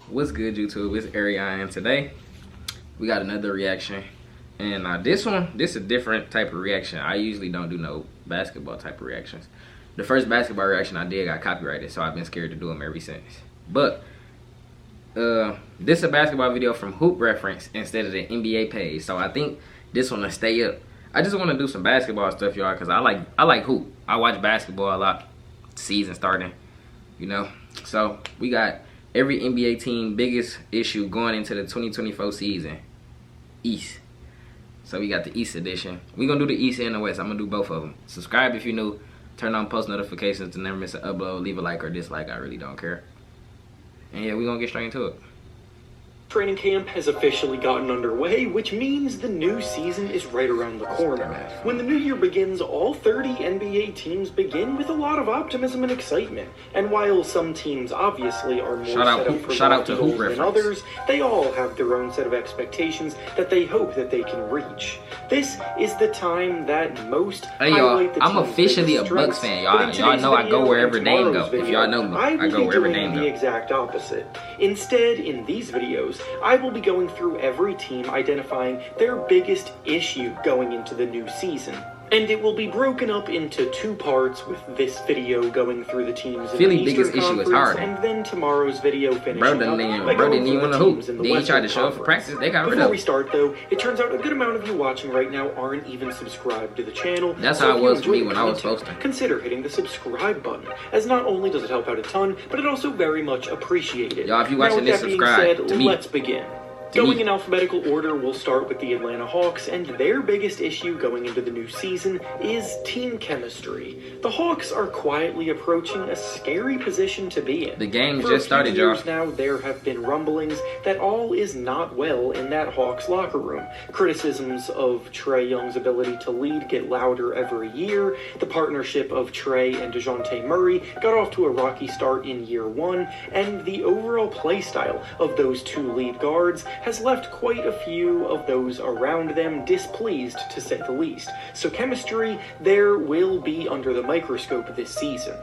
What's good, YouTube? It's Ariane, and today we got another reaction. And this is a different type of reaction. I usually don't do no basketball type of reactions. The first basketball reaction I did got copyrighted, so I've been scared to do them ever since. But this is a basketball video from Hoop Reference instead of the NBA page, so I think this one will stay up. I just want to do some basketball stuff, y'all, because I like hoop. I watch basketball a lot. Season starting, you know. So we got every NBA team biggest issue going into the 2024 season. East. So we got the East edition. We're going to do the East and the West. I'm going to do both of them. Subscribe if you're new. Turn on post notifications to never miss an upload. Leave a like or dislike. I really don't care. And yeah, we're going to get straight into it. Training camp has officially gotten underway, which means the new season is right around the corner. When the new year begins, all 30 NBA teams begin with a lot of optimism and excitement. And while some teams obviously are more set up for lofty goals than others, they all have their own set of expectations that they hope that they can reach. This is the time that most highlight the team's I'm officially a Bucks fan, y'all. Y'all know I go wherever Dame go. If y'all know me, I go wherever Dame go. The exact opposite. Instead, in these videos, I will be going through every team, identifying their biggest issue going into the new season. And it will be broken up into two parts, with this video going through the teams in the Eastern Conference, and then tomorrow's video finishing up by going through the teams in the Western Conference. Before we start, though, it turns out a good amount of you watching right now aren't even subscribed to the channel. That's how it was for me when I was posting. Consider hitting the subscribe button, as not only does it help out a ton, but it also very much appreciated. Y'all, if you watching this, subscribe to me. Let's begin. Going in alphabetical order, we'll start with the Atlanta Hawks, and their biggest issue going into the new season is team chemistry. The Hawks are quietly approaching a scary position to be in. The game just started, y'all. Now, there have been rumblings that all is not well in that Hawks locker room. Criticisms of Trae Young's ability to lead get louder every year. The partnership of Trae and DeJounte Murray got off to a rocky start in year one, and the overall play style of those two lead guards has left quite a few of those around them displeased, to say the least. So chemistry there will be under the microscope this season.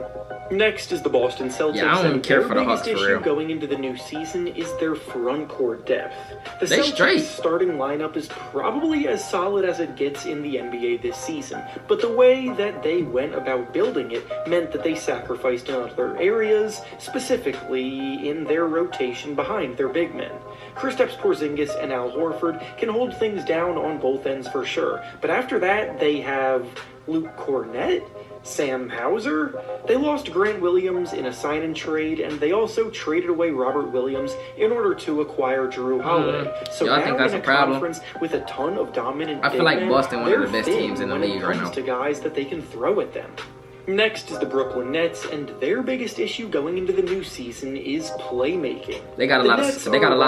Next is the Boston Celtics. Yeah, I don't care for the Hawks, for real. Their biggest issue going into the new season is their front court depth. The Celtics starting lineup is probably as solid as it gets in the NBA this season, but the way that they went about building it meant that they sacrificed in other areas, specifically in their rotation behind their big men. Kristaps Porzingis and Al Horford can hold things down on both ends for sure, but after that they have Luke Cornett, Sam Hauser. They lost Grant Williams in a sign-and trade, and they also traded away Robert Williams in order to acquire Drew Holiday. So now think that's in a conference with a ton of dominant, I feel like Boston one of the best teams in the league right now. To guys that they can throw at them. Next is the Brooklyn Nets, and their biggest issue going into the new season is playmaking. They got a lot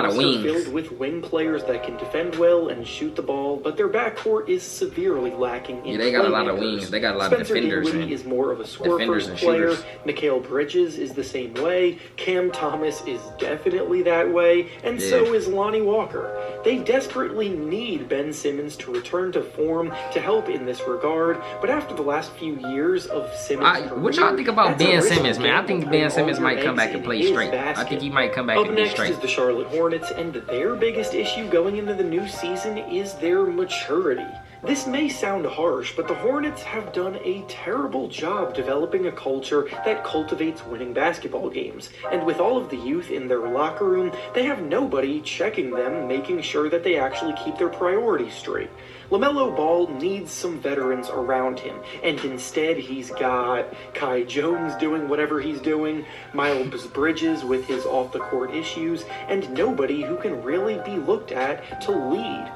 of wings. Filled with wing players that can defend well and shoot the ball, but their backcourt is severely lacking in they got a lot of wings. They got a lot of defenders. Spencer Dinwiddie is more of a score-first player. Mikal Bridges is the same way. Cam Thomas is definitely that way, and so is Lonnie Walker. They desperately need Ben Simmons to return to form to help in this regard, but after the last few years of what y'all think about Ben Simmons, man? I think Ben Simmons might come back and play straight. I think he might come back and be straight. Up next is the Charlotte Hornets, and their biggest issue going into the new season is their maturity. This may sound harsh, but the Hornets have done a terrible job developing a culture that cultivates winning basketball games. And with all of the youth in their locker room, they have nobody checking them, making sure that they actually keep their priorities straight. LaMelo Ball needs some veterans around him, and instead he's got Kai Jones doing whatever he's doing, Miles Bridges with his off-the-court issues, and nobody who can really be looked at to lead.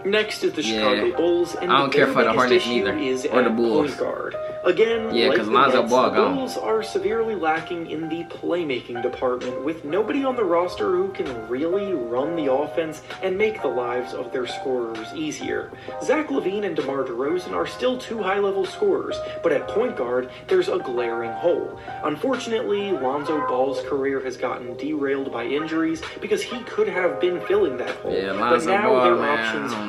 Next is the Chicago Bulls, and I don't care for the Hornets either, or the Bulls. Point guard. Again, because Lonzo Ball gone. The Bulls are severely lacking in the playmaking department, with nobody on the roster who can really run the offense and make the lives of their scorers easier. Zach LaVine and DeMar DeRozan are still two high-level scorers, but at point guard, there's a glaring hole. Unfortunately, Lonzo Ball's career has gotten derailed by injuries because he could have been filling that hole. But now their options are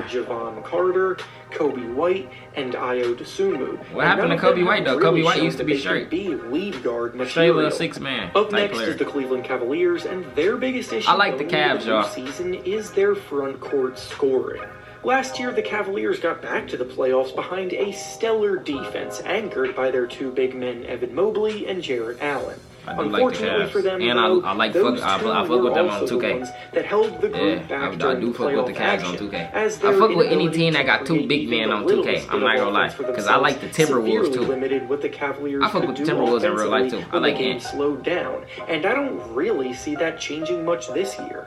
Javon Carter, Kobe White, and Ayo Dosunmu. What happened happened to Kobe White, though? Kobe White used to be straight. Be lead guard material. Straight little six-man Up type next player. is the Cleveland Cavaliers, and their biggest issue I like the going into Cavs, the new y'all. season is their front court scoring. Last year, the Cavaliers got back to the playoffs behind a stellar defense anchored by their two big men, Evan Mobley and Jarrett Allen. I do like the Unfortunately Cavs. for them, And though, I like those I two fuck were with them on also the 2K. ones that held the group back I during do the fuck with the playoff Cavs on action, 2K. as I their fuck with any inability team to that got two create big even men the on littlest 2K. bit I'm of not gonna lie, offense for because I like the themselves Timberwolves severely too. limited what the Cavaliers I fuck could with the do Timberwolves in real life offensively too. I when like the game Ant. slowed down, and I don't really see that changing much this year.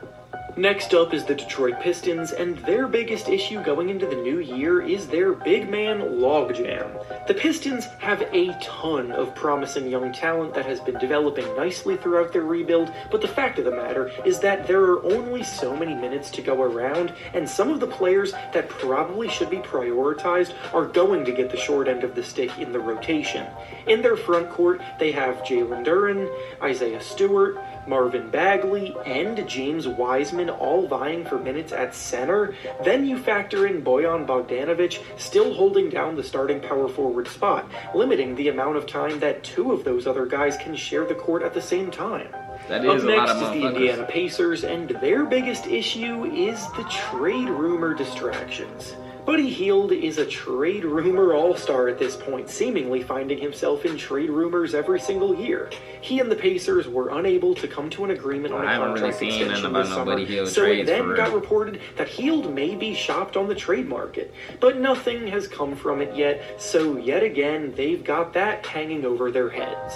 Next up is the Detroit Pistons, and their biggest issue going into the new year is their big man logjam. The Pistons have a ton of promising young talent that has been developing nicely throughout their rebuild, but the fact of the matter is that there are only so many minutes to go around, and some of the players that probably should be prioritized are going to get the short end of the stick in the rotation. In their front court, they have Jalen Duren, Isaiah Stewart, Marvin Bagley, and James Wiseman all vying for minutes at center. Then you factor in Bojan Bogdanovic still holding down the starting power forward spot, limiting the amount of time that two of those other guys can share the court at the same time. That Up is a next lot of is the motherfuckers. Indiana Pacers, and their biggest issue is the trade rumor distractions. Buddy Hield is a trade rumor all-star at this point, seemingly finding himself in trade rumors every single year. He and the Pacers were unable to come to an agreement on a I haven't really contract seen nothing extension about this no summer, Buddy Hield so it trades then for got real. reported that Hield may be shopped on the trade market, but nothing has come from it yet, so yet again, they've got that hanging over their heads.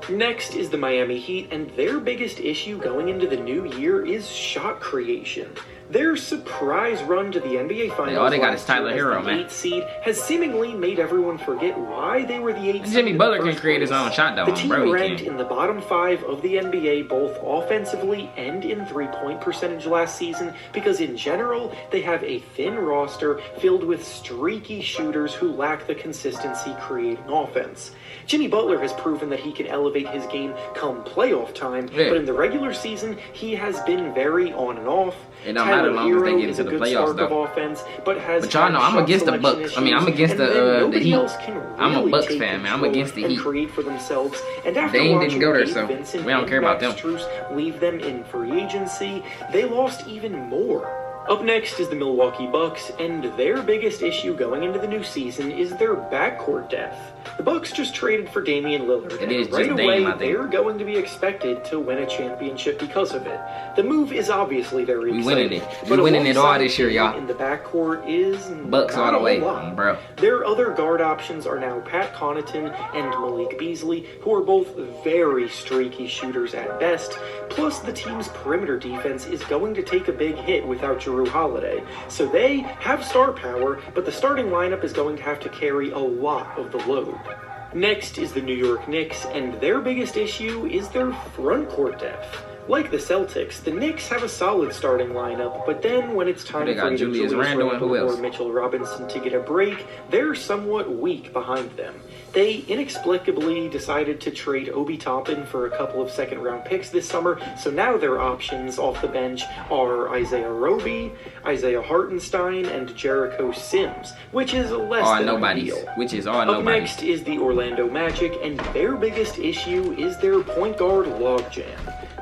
Next is the Miami Heat, and their biggest issue going into the new year is shot creation. Their surprise run to the NBA Finals all they got is last Tyler year Hero, as the man. 8th seed has seemingly made everyone forget why they were the 8th seed. Jimmy in Butler the can first create his place. own shot, though, The team bro, he ranked can. in the bottom 5 of the NBA both offensively and in three-point percentage last season because in general they have a thin roster filled with streaky shooters who lack the consistency creating offense. Jimmy Butler has proven that he can elevate his game come playoff time, Yeah. but in the regular season he has been very on and off. It don't matter as long as they Hero get is into a the good playoffs, spark of though. offense, but has But y'all know had I'm shot against the selection Bucks. I mean, I'm issues, against and the then nobody Heat. else can I'm a really Bucks take fan, man. I'm control against the and Heat. create for themselves. And after Dame didn't watching go there, Gabe so Vincent we don't and care about Max them. Strus leave them in free agency, they lost even more. Up next is the Milwaukee Bucks, and their biggest issue going into the new season is their backcourt depth. The Bucks just traded for Damian Lillard, It is and right just away Dame, I think. they're going to be expected to win a championship because of it. The move is obviously very We exciting. winning it. We but winning it all alongside this year, y'all. In the backcourt is Bucks not all the a way, whole lot. bro. Their other guard options are now Pat Connaughton and Malik Beasley, who are both very streaky shooters at best. Plus, the team's perimeter defense is going to take a big hit without Jrue Holiday. So they have star power, but the starting lineup is going to have to carry a lot of the load. Next is the New York Knicks, and their biggest issue is their front court depth. Like the Celtics, the Knicks have a solid starting lineup, but then when it's time They for got either Julius Julius Randle and who Randle or else? Mitchell Robinson to get a break, they're somewhat weak behind them. They inexplicably decided to trade Obi Toppin for a couple of second-round picks this summer, so now their options off the bench are Isaiah Roby, Isaiah Hartenstein, and Jericho Sims, which is less All than nobodies, ideal. which is all Up nobodies. next is the Orlando Magic, and their biggest issue is their point guard logjam.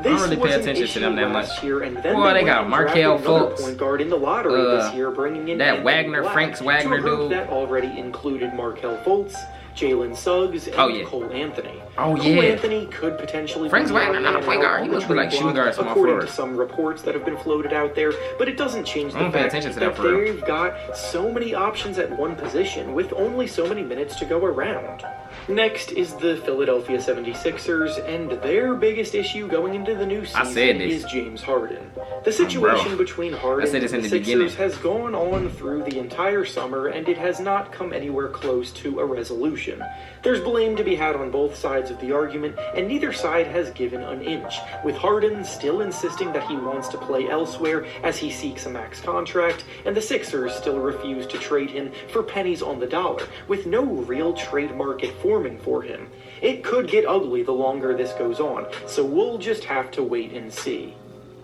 This really pay was an attention to them issue that last much. year, and then Boy, they went got and Markelle drafted another Fultz. point guard in the lottery this year, bringing in that Anthony Wagner, Black, Franks Wagner to a group dude. that already included Markelle Fultz, Jalen Suggs, and Oh, yeah. Cole Anthony. Oh, Cole yeah. Anthony could potentially Franks be the Wagner, odd not a man point out guard. on He the must be like trade shooting block, guard, small according forward. to some reports that have been floated out there, but it doesn't change the I don't pay fact attention to that that for real. they've got so many options at one position with only so many minutes to go around. Next is the Philadelphia 76ers, and their biggest issue going into the new I season said this. is James Harden. The situation bro. between Harden I said this and in the the beginning. Sixers has gone on through the entire summer, and it has not come anywhere close to a resolution. There's blame to be had on both sides of the argument, and neither side has given an inch, with Harden still insisting that he wants to play elsewhere as he seeks a max contract, and the Sixers still refuse to trade him for pennies on the dollar, with no real trade market forming for him. It could get ugly the longer this goes on, so we'll just have to wait and see.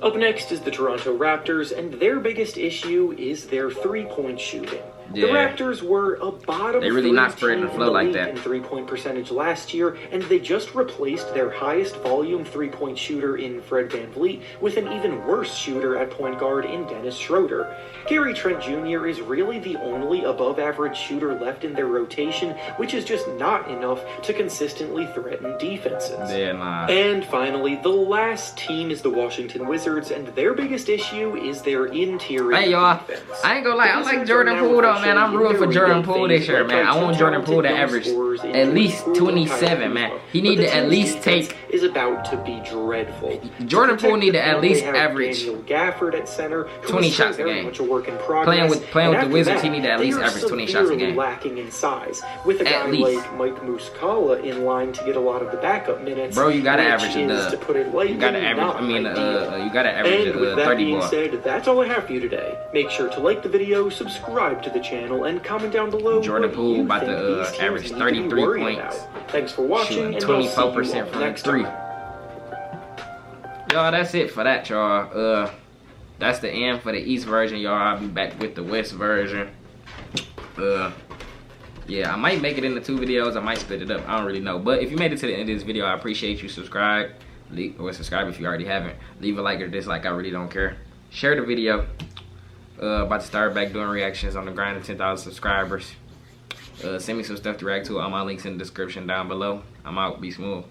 Up next is the Toronto Raptors, and their biggest issue is their three-point shooting. The Raptors were a bottom they really not spreading the flow like that in three-point percentage last year, and they just replaced their highest volume three-point shooter in Fred VanVleet with an even worse shooter at point guard in Dennis Schroeder. Gary Trent Jr. is really the only above-average shooter left in their rotation, which is just not enough to consistently threaten defenses. And finally, the last team is the Washington Wizards, and their biggest issue is their interior defense. I ain't gonna lie, I like Jordan Poole though, man. I'm rooting for Jordan Poole this year, man. I want Jordan Poole to average at least 27, man. He need to at least take. Is about to be dreadful. Jordan Poole need to at least average Daniel Gafford at center, 20 shots a game. Playing with the Wizards, he need to at least average 20 shots a game. Lacking in size, with a guy like Mike Muscala in line to get a lot of the backup minutes. Bro, you gotta average you gotta average. You gotta average and with that 30 being ball. said, that's all I have for you today. Make sure to like the video, subscribe to the channel, and comment down below. Jordan Poole about to average 33 points. Thanks for watching, and 24% from the three. Y'all, that's it for that, y'all. That's the end for the East version, y'all. I'll be back with the West version. Yeah, I might make it into 2 videos. I might split it up. I don't really know. But if you made it to the end of this video, I appreciate you. Subscribe. Or subscribe if you already haven't. Leave a like or dislike. I really don't care. Share the video. About to start back doing reactions on the grind of 10,000 subscribers. Send me some stuff to react to. All my links in the description down below. I'm out. Be smooth.